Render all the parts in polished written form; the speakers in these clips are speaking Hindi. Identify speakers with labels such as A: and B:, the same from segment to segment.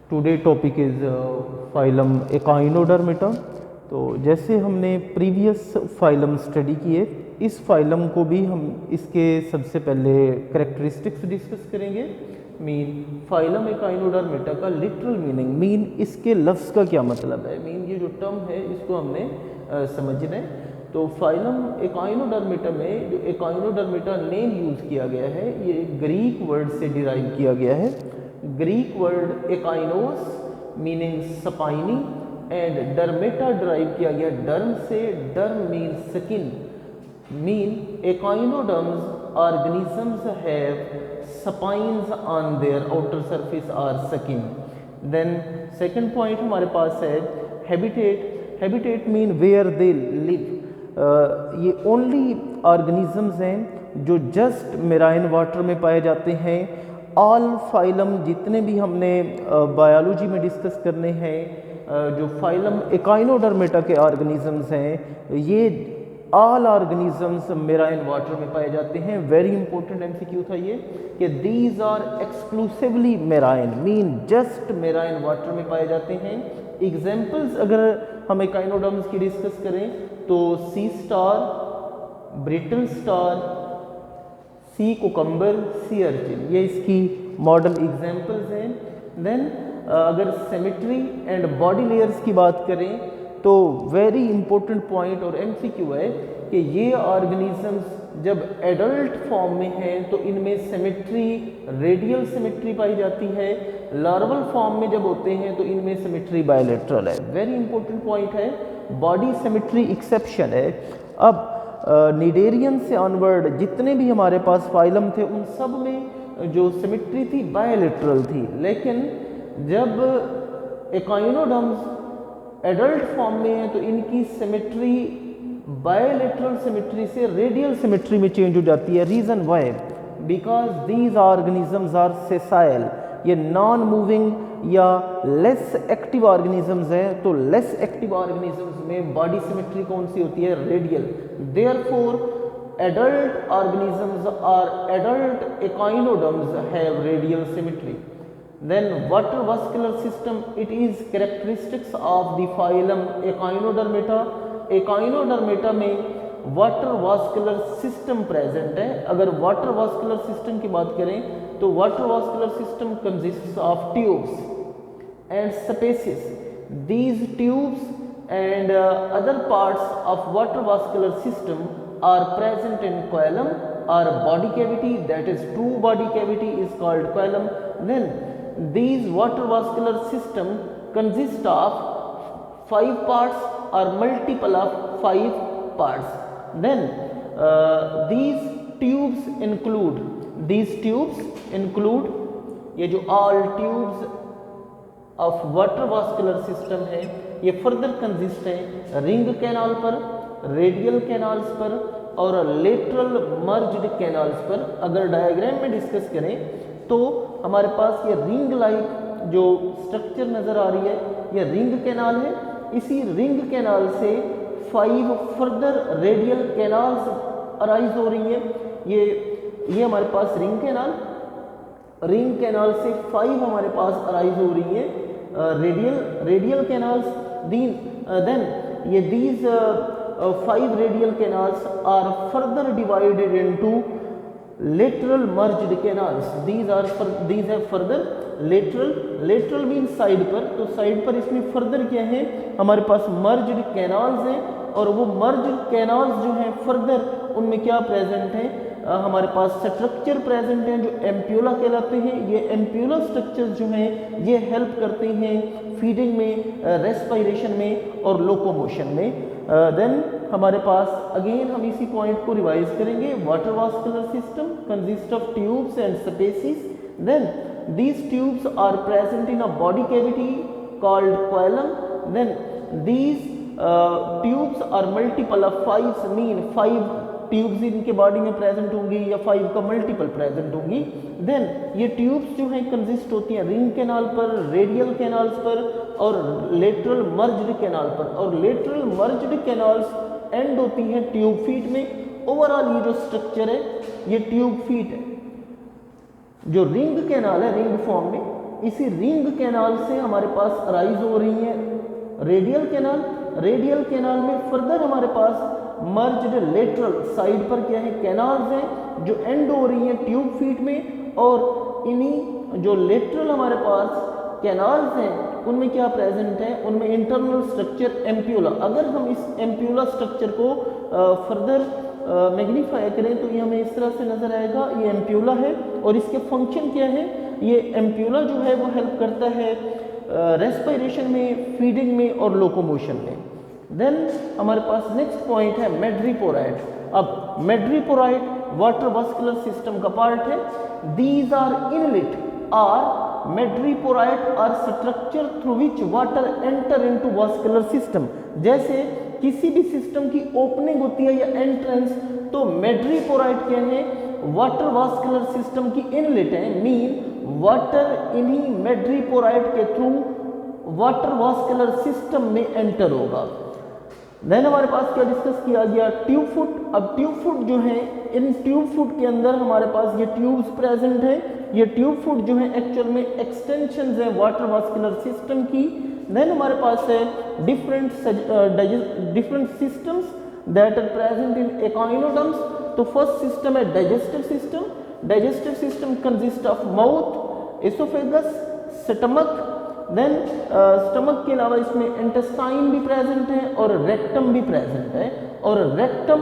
A: Today topic is phylum echinodermata. तो जैसे हमने प्रीवियस फाइलम स्टडी किए, इस फाइलम को भी हम इसके सबसे पहले करेक्टरिस्टिक्स डिस्कस करेंगे। मीन फाइलम एकाइनोडर्मेटा का लिटरल मीनिंग, मीन इसके लफ्ज़ का क्या मतलब है, मीन ये जो टर्म है इसको हमने समझना है। तो फाइलम एकाइनोडर्मेटा में जो एकाइनोडर्मेटा नेम यूज़ किया गया है ये ग्रीक वर्ड से डिराइव किया गया है। Greek word echinos meaning spiny and derma derive किया गया डर्म से। Derm mean skin. Mean echinoderms organisms have spines on their outer surface or skin. Then second point हमारे पास है habitat. Habitat mean where they live. ये ओनली ऑर्गेनिजम्स हैं जो जस्ट मेराइन वाटर में पाए जाते हैं। ऑल फाइलम जितने भी हमने बायोलॉजी में डिस्कस करने हैं, जो फाइलम एकाइनोडर्मेटा के ऑर्गेनिजम्स हैं, ये ऑल ऑर्गेनिजम्स मेराइन वाटर में पाए जाते हैं। वेरी इंपॉर्टेंट एमसीक्यू था ये कि these are exclusively marine, mean just marine water में पाए जाते हैं। एग्जाम्पल्स अगर हम एकाइनोडर्म्स की डिस्कस करें तो सी स्टार, ब्रिटल स्टार, सी कुकम्बर, सी अर्चिन, ये इसकी मॉडल एग्जाम्पल्स हैं। देन अगर सिमेट्री एंड बॉडी लेयर्स की बात करें तो वेरी इंपॉर्टेंट पॉइंट और एमसीक्यू है कि ये ऑर्गेनिजम्स जब एडल्ट फॉर्म में हैं तो इनमें सिमेट्री, रेडियल सिमेट्री पाई जाती है। लार्वल फॉर्म में जब होते हैं तो इनमें सिमेट्री बायलैटरल है। वेरी इंपॉर्टेंट पॉइंट है, बॉडी सिमेट्री एक्सेप्शन है। अब निडेरियन से ऑनवर्ड जितने भी हमारे पास फाइलम थे उन सब में जो सिमेट्री थी बायलैटरल थी, लेकिन जब एकाइनोडर्म्स एडल्ट फॉर्म में है तो इनकी सिमेट्री बायलैटरल सिमेट्री से रेडियल सिमेट्री में चेंज हो जाती है। Reason why? Because these organisms are sessile, ये नॉन मूविंग या लेस एक्टिव ऑर्गेनिजम्स हैं। तो लेस एक्टिव ऑर्गेनिजम्स में बॉडी सिमेट्री कौन सी होती है? रेडियल। देयरफॉर एडल्ट ऑर्गेनिजम्स और adult echinoderms have radial symmetry. Then water vascular system, it is characteristics of the phylum Echinodermata. Echinodermata में वाटर वास्कुलर सिस्टम प्रेजेंट है। अगर वाटर वास्कुलर सिस्टम की बात करें तो water vascular system consists of tubes and spaces. These tubes and other parts of water vascular system are present in coelom और body cavity, that is true body cavity is called coelom. Then these water vascular system consist of 5 parts or multiple of 5 parts. Then these tubes include ये जो all tubes of water vascular system है ये further consist है रिंग कैनाल पर, रेडियल कैनाल्स पर और लेटरल मर्ज्ड कैनाल्स पर। अगर डायग्राम में डिस्कस करें तो हमारे पास ये रिंग लाइक जो स्ट्रक्चर नज़र आ रही है ये रिंग कैनाल है। इसी रिंग कैनाल से 5 फर्दर रेडियल कैनाल्स अराइज हो रही हैं। ये हमारे पास रिंग कैनाल से 5 हमारे पास अराइज हो रही हैं रेडियल कैनाल्स। देन ये these 5 radial canals are further divided into lateral merged canals. These have further lateral means side पर। तो साइड पर इसमें फर्दर क्या है, हमारे पास merged canals हैं और वो merged canals जो हैं फर्दर उनमें क्या प्रेजेंट है, हमारे पास स्ट्रक्चर प्रेजेंट हैं जो एम्प्यूला कहलाते हैं। ये एम्प्यूला स्ट्रक्चर्स जो हैं ये हेल्प करते हैं फीडिंग में, रेस्पिरेशन में और लोकोमोशन में। देन हमारे पास अगेन हम इसी पॉइंट को रिवाइज करेंगे। Water vascular system consist of tubes and spaces. Then these tubes are present in a body cavity called coelom. Then these tubes are multiple of 5, mean 5 tubes इनके बॉडी में प्रेजेंट होंगी या 5 का मल्टीपल प्रेजेंट होंगी। देन ये ट्यूब्स जो हैं कंसिस्ट होती हैं रिंग कैनाल पर, रेडियल कैनाल्स पर और लेटरल मर्ज्ड कैनाल पर। और लेटरल मर्ज्ड कैनाल्स एंड होती हैं ट्यूब फीट में। ओवरऑल ये जो स्ट्रक्चर है ये ट्यूब फीट है। जो रिंग कैनाल है रिंग फॉर्म में, इसी रिंग कैनाल से हमारे पास अराइज हो रही हैं रेडियल कैनाल। रेडियल कैनाल में फर्दर हमारे पास मर्ज्ड लेटरल साइड पर क्या है कैनाल्स हैं जो एंड हो रही हैं ट्यूब फीट में, और इन्हीं जो लेटरल हमारे पास कैनाल्स हैं उनमें क्या प्रेजेंट है, उनमें इंटरनल स्ट्रक्चर एम्प्यूला। अगर हम इस एम्प्यूला स्ट्रक्चर को फर्दर मैग्नीफाई करें तो ये हमें इस तरह से नजर आएगा, ये एम्प्यूला है और इसके फंक्शन क्या है, ये एम्प्यूला जो है वो हेल्प करता है रेस्पिरेशन में, फीडिंग में और लोकोमोशन में। देन हमारे पास नेक्स्ट पॉइंट है मैड्रीपोराइड। अब मैड्रीपोराइड वाटर वास्कुलर सिस्टम का पार्ट है। These are inlet are madreporite are structure through which water enter into vascular system. जैसे किसी भी सिस्टम की ओपनिंग होती है या एंट्रेंस, तो मैड्रीपोराइड क्या है, वाटर वास्कुलर सिस्टम की इनलेट है, मीन वाटर इन्हीं मैड्रीपोराइड के थ्रू वाटर वास्कुलर सिस्टम में एंटर होगा। देन हमारे पास क्या डिस्कस किया गया, ट्यूब फुट। अब ट्यूब फुट जो है, इन ट्यूब फुट के अंदर हमारे पास ये ट्यूब्स प्रेजेंट है। ये ट्यूब फुट जो है एक्चुअल में एक्सटेंशंस है वाटर वास्कुलर सिस्टम की। देन हमारे पास है different systems that are present in echinoderms. तो फर्स्ट सिस्टम है digestive system. Digestive system consist of mouth, oesophagus, stomach. Then stomach के अलावा इसमें इंटेस्टाइन भी प्रेजेंट है और रेक्टम भी प्रेजेंट है, और रेक्टम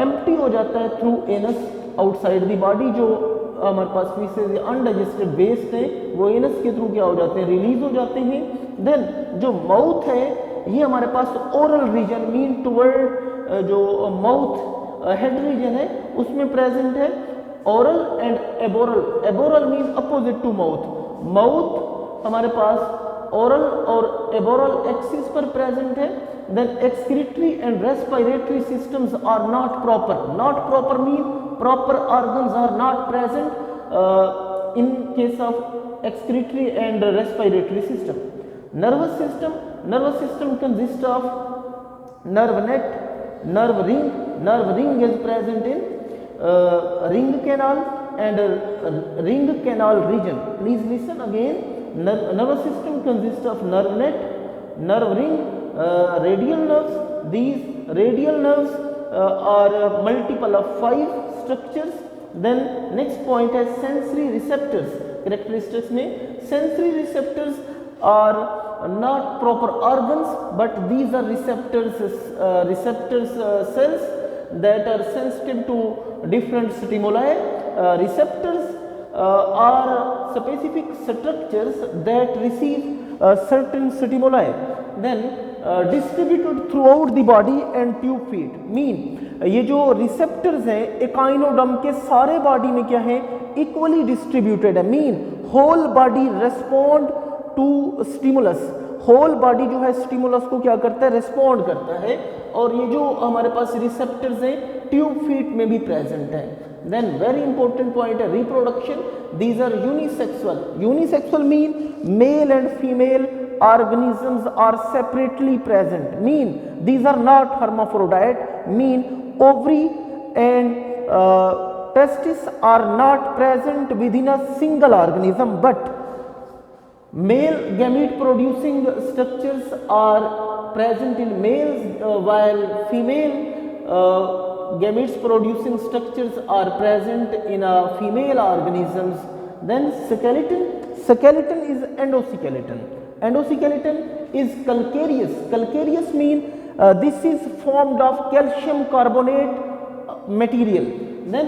A: एम्प्टी हो जाता है through anus outside the body. जो हमारे पास फीसेस या अनडाइजेस्टेड वेस्ट है वो एनस के थ्रू क्या हो जाते हैं, रिलीज हो जाते हैं। देन जो माउथ है ये हमारे पास ओरल रीजन मीन टुवर्ड जो माउथ हेड रीजन है उसमें प्रेजेंट है। Oral and aboral, aboral mean opposite to mouth. Mouth हमारे पास ओरल और एबोरल एक्सिस पर प्रेजेंट है। Then excretory and respiratory systems are not proper. Not proper mean proper organs are not present in case of excretory and respiratory system. Nervous system, nervous system consist of nerve net, nerve ring. Nerve ring is present in ring canal and ring canal region. Please listen again. Nervous system consists of nerve net, nerve ring, radial nerves. These radial nerves are multiple of 5 structures. Then next point is sensory receptors. Characteristics में sensory receptors are not proper organs, but these are receptors cells that are sensitive to different stimuli. Receptors are specific structures that receive certain stimuli, then distributed throughout the body and tube feet. Mean ये जो receptors हैं एकाइनोडर्म के सारे बॉडी में क्या है, इक्वली डिस्ट्रीब्यूटेड है। Mean whole body respond to stimulus. Whole body जो है स्टिमुलस को क्या करता है, रेस्पॉन्ड करता है। और ये जो हमारे पास रिसेप्टर्स हैं ट्यूब फीट में भी प्रेजेंट है। देन वेरी इंपॉर्टेंट पॉइंट है reproduction. These are unisexual. Unisexual mean male and female organisms are separately present, mean these are not hermaphrodite, mean ovary and testis are not present within a single organism, but male gamete producing structures are present in males while female gametes producing structures are present in a female organisms. Then skeleton. Skeleton is endoskeleton. Endoskeleton is calcareous. Calcareous mean this is formed of calcium carbonate material. Then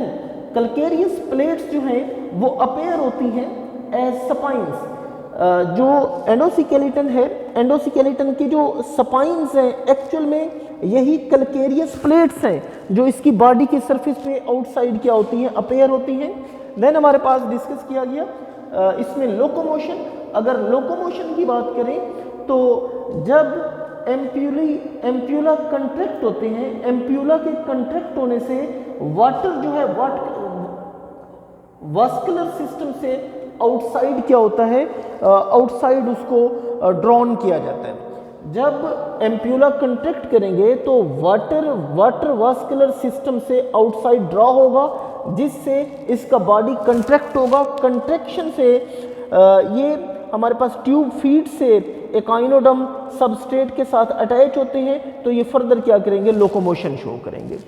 A: calcareous plates जो हैं वो appear होती हैं as spines. जो एंडोस्केलेटन है, एंडोस्केलेटन की जो स्पाइन्स हैं एक्चुअल में यही कैल्केरियस प्लेट्स हैं जो इसकी बॉडी की सरफेस पे आउटसाइड क्या होती हैं, अपेयर होती हैं। देन हमारे पास डिस्कस किया गया इसमें लोकोमोशन। अगर लोकोमोशन की बात करें तो जब एम्प्यूला कंट्रैक्ट होते हैं, एम्प्यूला के कंट्रैक्ट होने से वाटर जो है वास्कुलर सिस्टम से आउटसाइड क्या होता है, आउटसाइड उसको ड्रॉन किया जाता है।
B: जब एम्प्यूला कंट्रैक्ट करेंगे तो वाटर वास्कुलर सिस्टम से आउटसाइड ड्रॉ होगा, जिससे इसका बॉडी कंट्रैक्ट होगा। कंट्रैक्शन से ये हमारे पास ट्यूब फीड से एकाइनोडर्म सबस्ट्रेट के साथ अटैच होते हैं, तो ये फर्दर क्या करेंगे, लोकोमोशन शो करेंगे।